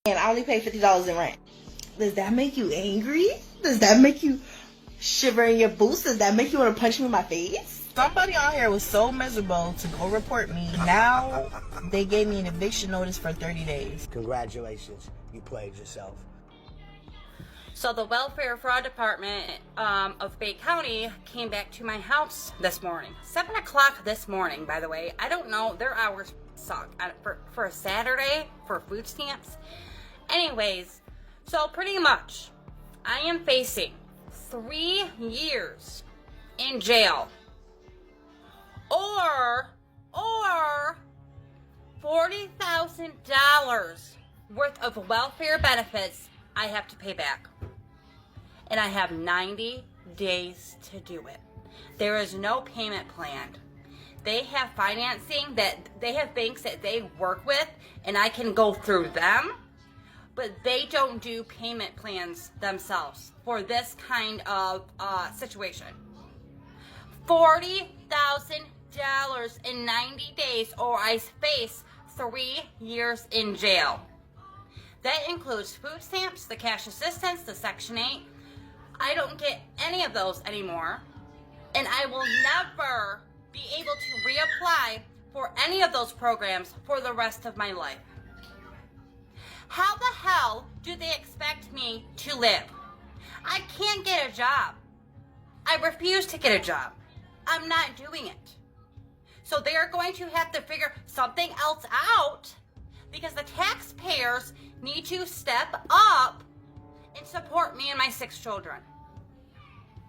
and I only pay $50 in rent. Does that make you angry? Does that make you shiver in your boots? Does that make you want to punch me in my face? Somebody on here was so miserable to go report me. Now they gave me an eviction notice for 30 days. Congratulations, you played yourself. So the Welfare Fraud Department of Bay County came back to my house this morning. 7 o'clock this morning, by the way. I don't know, their hours suck for a Saturday for food stamps. Anyways, so pretty much I am facing 3 years in jail or $40,000 worth of welfare benefits I have to pay back. And I have 90 days to do it. There is no payment plan. They have financing that they have banks that they work with, and I can go through them, but they don't do payment plans themselves for this kind of situation. $40,000 in 90 days, or I face 3 years in jail. That includes food stamps, the cash assistance, the Section 8. I don't get any of those anymore, and I will never be able to reapply for any of those programs for the rest of my life. How the hell do they expect me to live? I can't get a job. I refuse to get a job. I'm not doing it. So they are going to have to figure something else out, because the taxpayers need to step up and support me and my 6 children.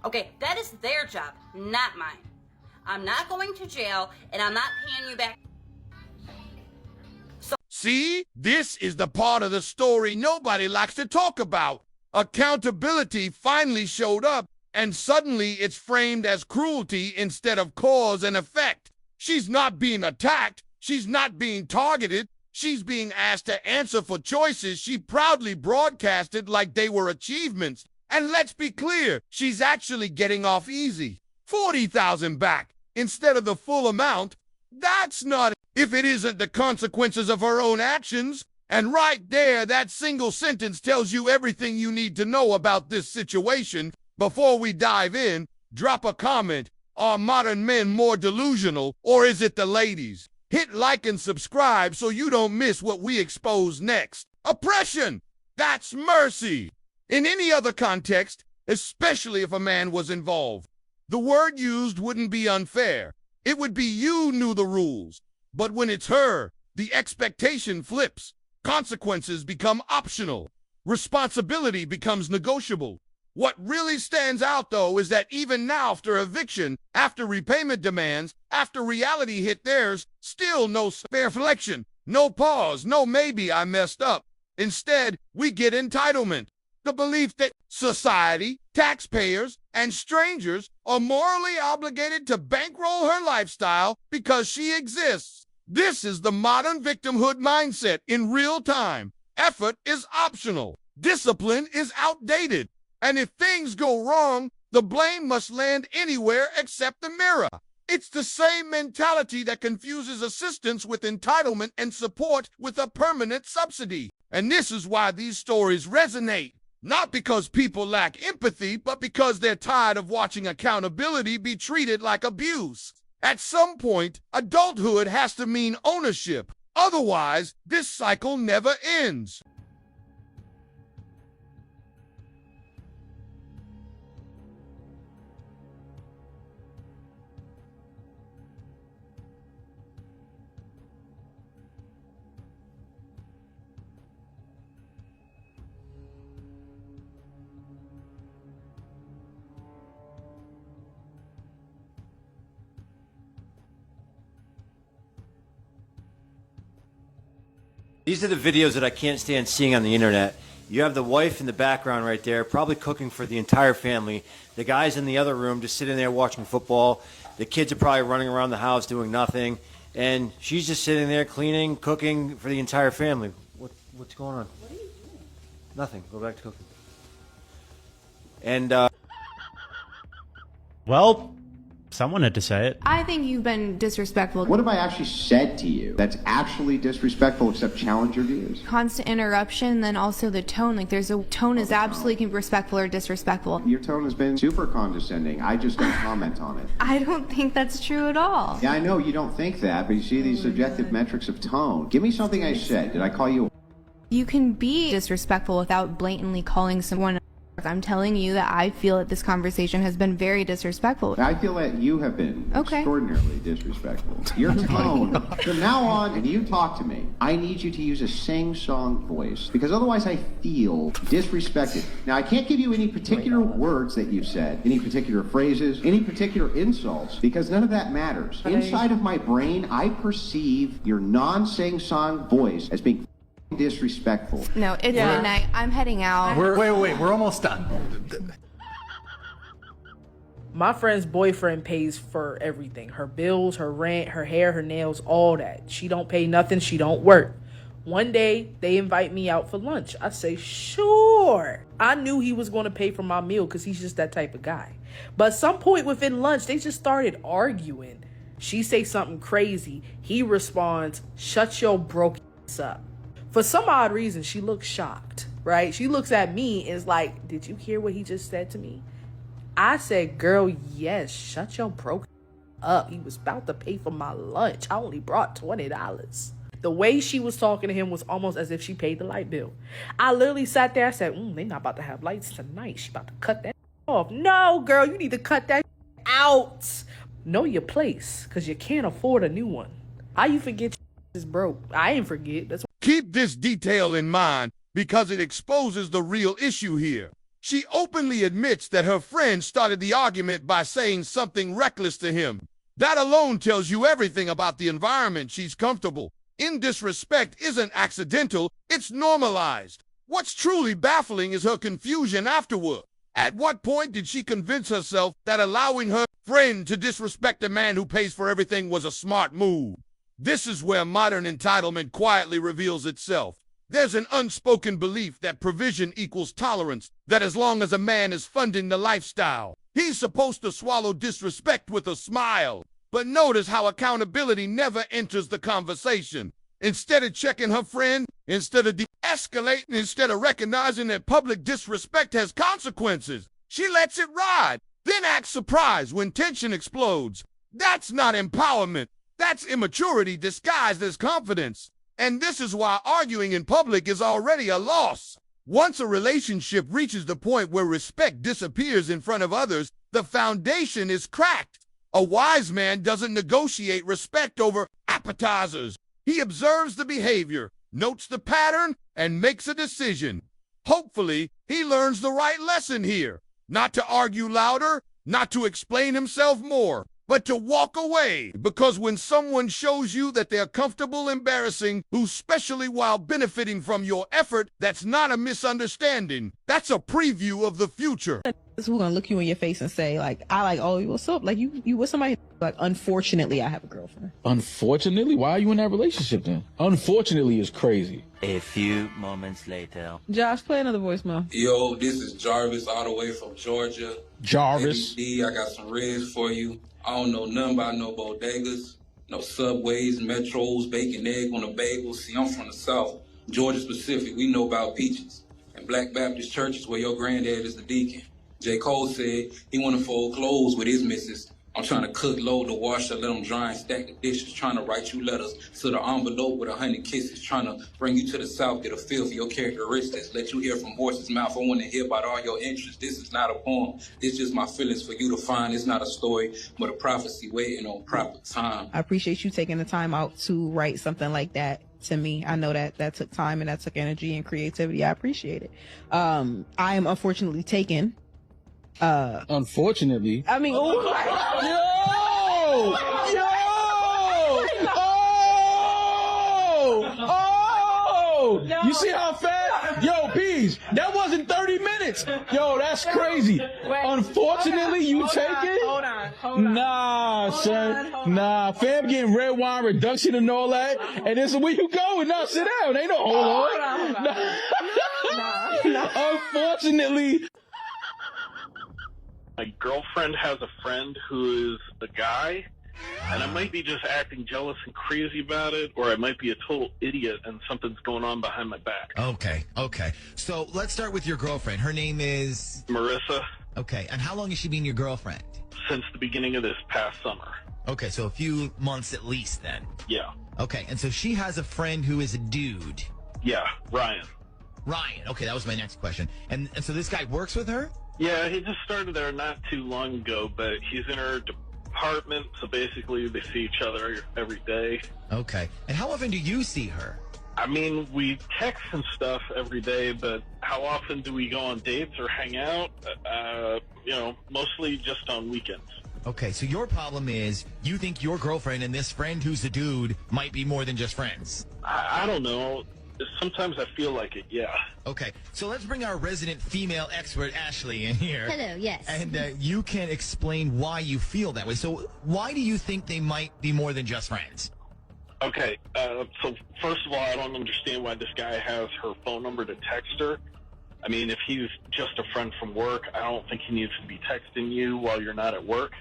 Okay, that is their job, not mine. I'm not going to jail, and I'm not paying you back. See, this is the part of the story nobody likes to talk about. Accountability finally showed up, and suddenly it's framed as cruelty instead of cause and effect. She's not being attacked. She's not being targeted. She's being asked to answer for choices she proudly broadcasted like they were achievements. And let's be clear, she's actually getting off easy. 40,000 back instead of the full amount. That's not if it isn't the consequences of her own actions. And right there, that single sentence tells you everything you need to know about this situation. Before we dive in, drop a comment. Are modern men more delusional, or is it the ladies? Hit like and subscribe so you don't miss what we expose next. Oppression! That's mercy! In any other context, especially if a man was involved, the word used wouldn't be unfair. It would be you knew the rules. But when it's her, the expectation flips. Consequences become optional. Responsibility becomes negotiable. What really stands out, though, is that even now, after eviction, after repayment demands, after reality hit theirs, still no spare reflection, no pause, no maybe I messed up. Instead, we get entitlement. The belief that society, taxpayers, and strangers are morally obligated to bankroll her lifestyle because she exists. This is the modern victimhood mindset in real time. Effort is optional. Discipline is outdated. And if things go wrong, the blame must land anywhere except the mirror. It's the same mentality that confuses assistance with entitlement and support with a permanent subsidy. And this is why these stories resonate. Not because people lack empathy, but because they're tired of watching accountability be treated like abuse. At some point, adulthood has to mean ownership. Otherwise, this cycle never ends. These are the videos that I can't stand seeing on the internet. You have the wife in the background right there, probably cooking for the entire family. The guy's in the other room just sitting there watching football. The kids are probably running around the house doing nothing. And she's just sitting there cleaning, cooking for the entire family. What's going on? What are you doing? Nothing. Go back to cooking. And, Well, Someone had to say it. I think you've been disrespectful. What have I actually said to you that's actually disrespectful except challenge your views? Constant interruption, then also the tone. Like there's a tone is absolutely respectful or disrespectful. Your tone has been super condescending. I just don't comment on it. I don't think that's true at all. Yeah, I know you don't think that, but you see these subjective metrics of tone. Give me something I said. Did I call you? You can be disrespectful without blatantly calling someone. I'm telling you that I feel that this conversation has been very disrespectful. I feel that you have been extraordinarily disrespectful. Your tone, from now on, and you talk to me, I need you to use a sing-song voice, because otherwise I feel disrespected. Now, I can't give you any particular words that you said, any particular phrases, any particular insults, because none of that matters. Inside of my brain, I perceive your non-sing-song voice as being disrespectful. No, it's midnight. I'm heading out. Wait, we're almost done. My friend's boyfriend pays for everything. Her bills, her rent, her hair, her nails, all that. She don't pay nothing. She don't work. One day, they invite me out for lunch. I say, sure. I knew he was going to pay for my meal because he's just that type of guy. But at some point within lunch, they just started arguing. She say something crazy. He responds, shut your broke ass up. For some odd reason, she looks shocked, right? She looks at me and is like, did you hear what he just said to me? I said, girl, yes, shut your broke up. He was about to pay for my lunch. I only brought $20. The way she was talking to him was almost as if she paid the light bill. I literally sat there. I said, they not about to have lights tonight. She about to cut that off. No, girl, you need to cut that out. Know your place, because you can't afford a new one. How you forget is broke? I ain't forget. That's Keep this detail in mind because it exposes the real issue here. She openly admits that her friend started the argument by saying something reckless to him. That alone tells you everything about the environment she's comfortable. In disrespect isn't accidental, it's normalized. What's truly baffling is her confusion afterward. At what point did she convince herself that allowing her friend to disrespect a man who pays for everything was a smart move? This is where modern entitlement quietly reveals itself. There's an unspoken belief that provision equals tolerance, that as long as a man is funding the lifestyle, he's supposed to swallow disrespect with a smile. But notice how accountability never enters the conversation. Instead of checking her friend, instead of de-escalating, instead of recognizing that public disrespect has consequences, she lets it ride, then acts surprised when tension explodes. That's not empowerment. That's immaturity disguised as confidence. And this is why arguing in public is already a loss. Once a relationship reaches the point where respect disappears in front of others, the foundation is cracked. A wise man doesn't negotiate respect over appetizers. He observes the behavior, notes the pattern, and makes a decision. Hopefully, he learns the right lesson here. Not to argue louder, not to explain himself more, but to walk away, because when someone shows you that they're comfortable embarrassing, especially while benefiting from your effort, that's not a misunderstanding. That's a preview of the future. Who's gonna look you in your face and say, like, I like, oh, what's up? Like, you with somebody? Like, unfortunately, I have a girlfriend. Unfortunately? Why are you in that relationship then? Unfortunately is crazy. A few moments later. Josh, play another voicemail. Yo, this is Jarvis all the way from Georgia. Jarvis. ABD, I got some reds for you. I don't know nothing about no bodegas, no subways, metros, bacon, egg on a bagel. See, I'm from the South, Georgia specific. We know about peaches. And Black Baptist Church is where your granddad is the deacon. J. Cole said he want to fold clothes with his missus. I'm trying to cook, load the washer, let them dry and stack the dishes, trying to write you letters to the envelope with 100 kisses, trying to bring you to the South, get a feel for your characteristics, let you hear from horse's mouth. I want to hear about all your interests. This is not a poem. This is just my feelings for you to find. It's not a story, but a prophecy waiting on proper time. I appreciate you taking the time out to write something like that to me. I know that took time and that took energy and creativity. I appreciate it. I am unfortunately taken. Unfortunately. I mean, oh my God. Yo! You see how fast? Yo, Peas, that wasn't 30 minutes. Yo, that's crazy. Unfortunately, you take it? Hold on. Nah, son. Nah, fam getting red wine reduction and all that. And this is where you going. Nah, sit down. Ain't no hold on. Nah. Unfortunately. My girlfriend has a friend who is a guy, and I might be just acting jealous and crazy about it, or I might be a total idiot and something's going on behind my back. Okay. So let's start with your girlfriend. Her name is? Marissa. Okay, and how long has she been your girlfriend? Since the beginning of this past summer. Okay, so a few months at least then. Yeah. Okay, and so she has a friend who is a dude. Yeah, Ryan. Okay, that was my next question. And so this guy works with her? Yeah, he just started there not too long ago, but he's in her department, so basically they see each other every day. Okay, and how often do you see her? I mean, we text and stuff every day, but how often do we go on dates or hang out? Mostly just on weekends. Okay, so your problem is you think your girlfriend and this friend who's a dude might be more than just friends. I don't know. Sometimes I feel like it, yeah. Okay, so let's bring our resident female expert, Ashley, in here. Hello, yes. And you can explain why you feel that way. So why do you think they might be more than just friends? Okay, so first of all, I don't understand why this guy has her phone number to text her. I mean, if he's just a friend from work, I don't think he needs to be texting you while you're not at work.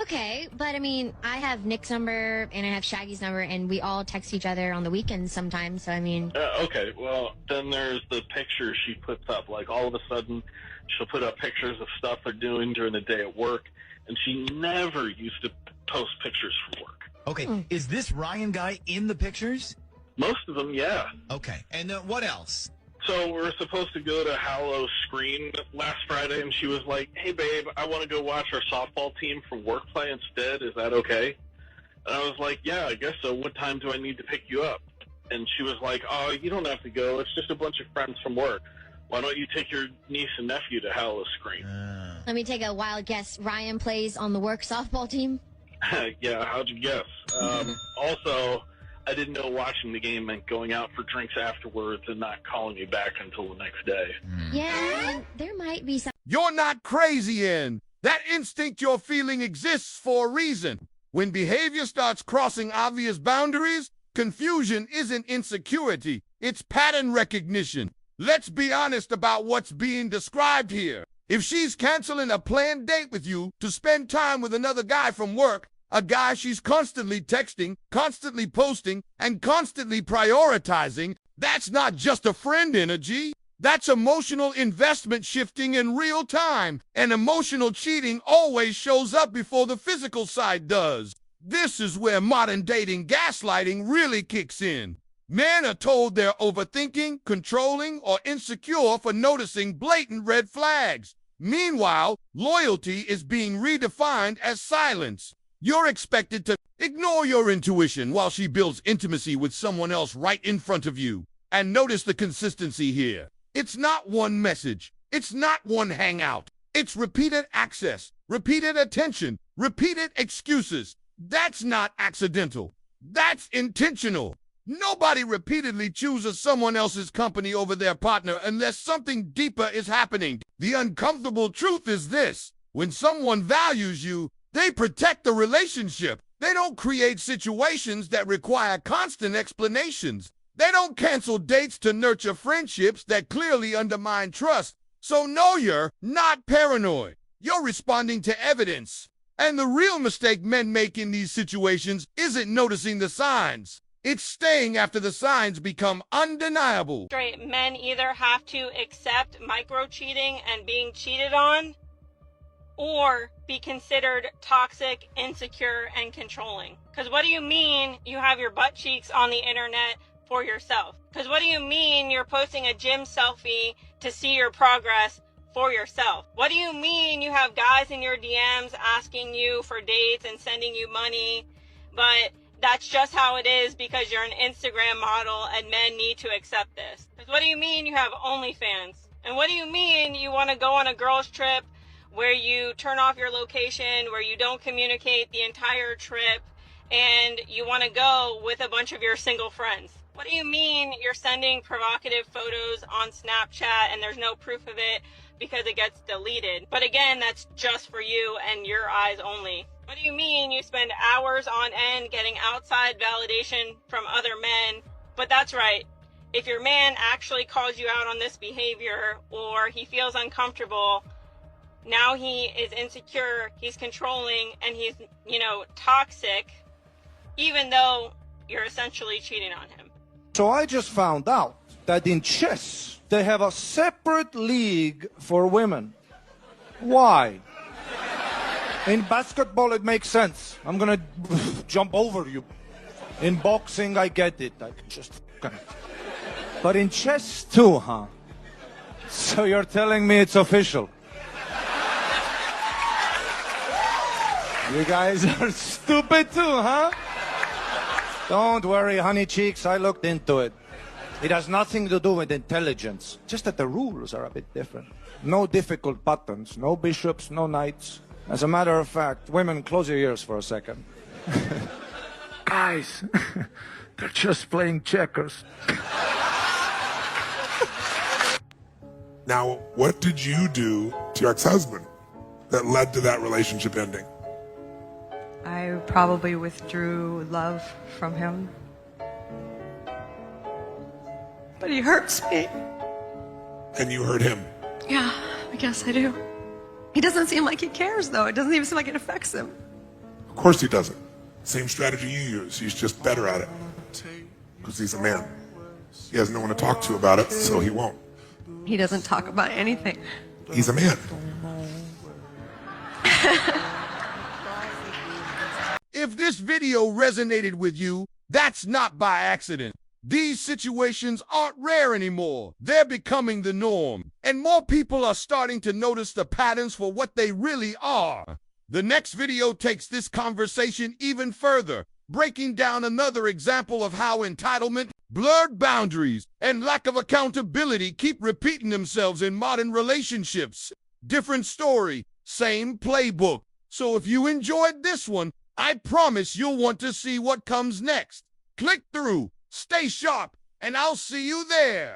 Okay, but I mean, I have Nick's number and I have Shaggy's number, and we all text each other on the weekends sometimes, so I mean... Okay, well, then there's the pictures she puts up. Like, all of a sudden, she'll put up pictures of stuff they're doing during the day at work, and she never used to post pictures from work. Okay, is this Ryan guy in the pictures? Most of them, yeah. Okay, and what else? So we're supposed to go to Hallow Screen last Friday, and she was like, hey, babe, I want to go watch our softball team from work play instead. Is that okay? And I was like, yeah, I guess so. What time do I need to pick you up? And she was like, oh, you don't have to go. It's just a bunch of friends from work. Why don't you take your niece and nephew to Hallow Screen? Let me take a wild guess. Ryan plays on the work softball team? Yeah, how'd you guess? Also, I didn't know watching the game meant going out for drinks afterwards and not calling me back until the next day. Yeah, there might be some... You're not crazy, Ann. That instinct you're feeling exists for a reason. When behavior starts crossing obvious boundaries, confusion isn't insecurity, it's pattern recognition. Let's be honest about what's being described here. If she's canceling a planned date with you to spend time with another guy from work, a guy she's constantly texting, constantly posting, and constantly prioritizing, that's not just a friend energy. That's emotional investment shifting in real time, and emotional cheating always shows up before the physical side does. This is where modern dating gaslighting really kicks in. Men are told they're overthinking, controlling, or insecure for noticing blatant red flags. Meanwhile, loyalty is being redefined as silence. You're expected to ignore your intuition while she builds intimacy with someone else right in front of you. And notice the consistency here. It's not one message. It's not one hangout. It's repeated access, repeated attention, repeated excuses. That's not accidental. That's intentional. Nobody repeatedly chooses someone else's company over their partner unless something deeper is happening. The uncomfortable truth is this: when someone values you, they protect the relationship. They don't create situations that require constant explanations. They don't cancel dates to nurture friendships that clearly undermine trust. So no, you're not paranoid. You're responding to evidence. And the real mistake men make in these situations isn't noticing the signs. It's staying after the signs become undeniable. Straight men either have to accept micro-cheating and being cheated on, or be considered toxic, insecure, and controlling. Because what do you mean you have your butt cheeks on the internet for yourself? Because what do you mean you're posting a gym selfie to see your progress for yourself? What do you mean you have guys in your DMs asking you for dates and sending you money, but that's just how it is because you're an Instagram model and men need to accept this? Because what do you mean you have OnlyFans? And what do you mean you want to go on a girls trip where you turn off your location, where you don't communicate the entire trip, and you want to go with a bunch of your single friends? What do you mean you're sending provocative photos on Snapchat and there's no proof of it because it gets deleted? But again, that's just for you and your eyes only. What do you mean you spend hours on end getting outside validation from other men? But that's right. If your man actually calls you out on this behavior, or he feels uncomfortable, Now he is insecure, he's controlling, and he's, toxic, even though you're essentially cheating on him. So I just found out that in chess, they have a separate league for women. Why? In basketball, it makes sense. I'm gonna jump over you. In boxing, I get it. I can just... But in chess too, huh? So you're telling me it's official? You guys are stupid too, huh? Don't worry, honey cheeks, I looked into it. It has nothing to do with intelligence, just that the rules are a bit different. No difficult buttons, no bishops, no knights. As a matter of fact, women, close your ears for a second. Guys, they're just playing checkers. Now, what did you do to your ex-husband that led to that relationship ending? I probably withdrew love from him. But he hurts me. And you hurt him? Yeah, I guess I do. He doesn't seem like he cares, though. It doesn't even seem like it affects him. Of course he doesn't. Same strategy you use. He's just better at it. Because he's a man. He has no one to talk to about it, so he won't. He doesn't talk about anything. He's a man. If this video resonated with you, that's not by accident. These situations aren't rare anymore. They're becoming the norm. And more people are starting to notice the patterns for what they really are. The next video takes this conversation even further, breaking down another example of how entitlement, blurred boundaries, and lack of accountability keep repeating themselves in modern relationships. Different story, same playbook. So if you enjoyed this one, I promise you'll want to see what comes next. Click through, stay sharp, and I'll see you there.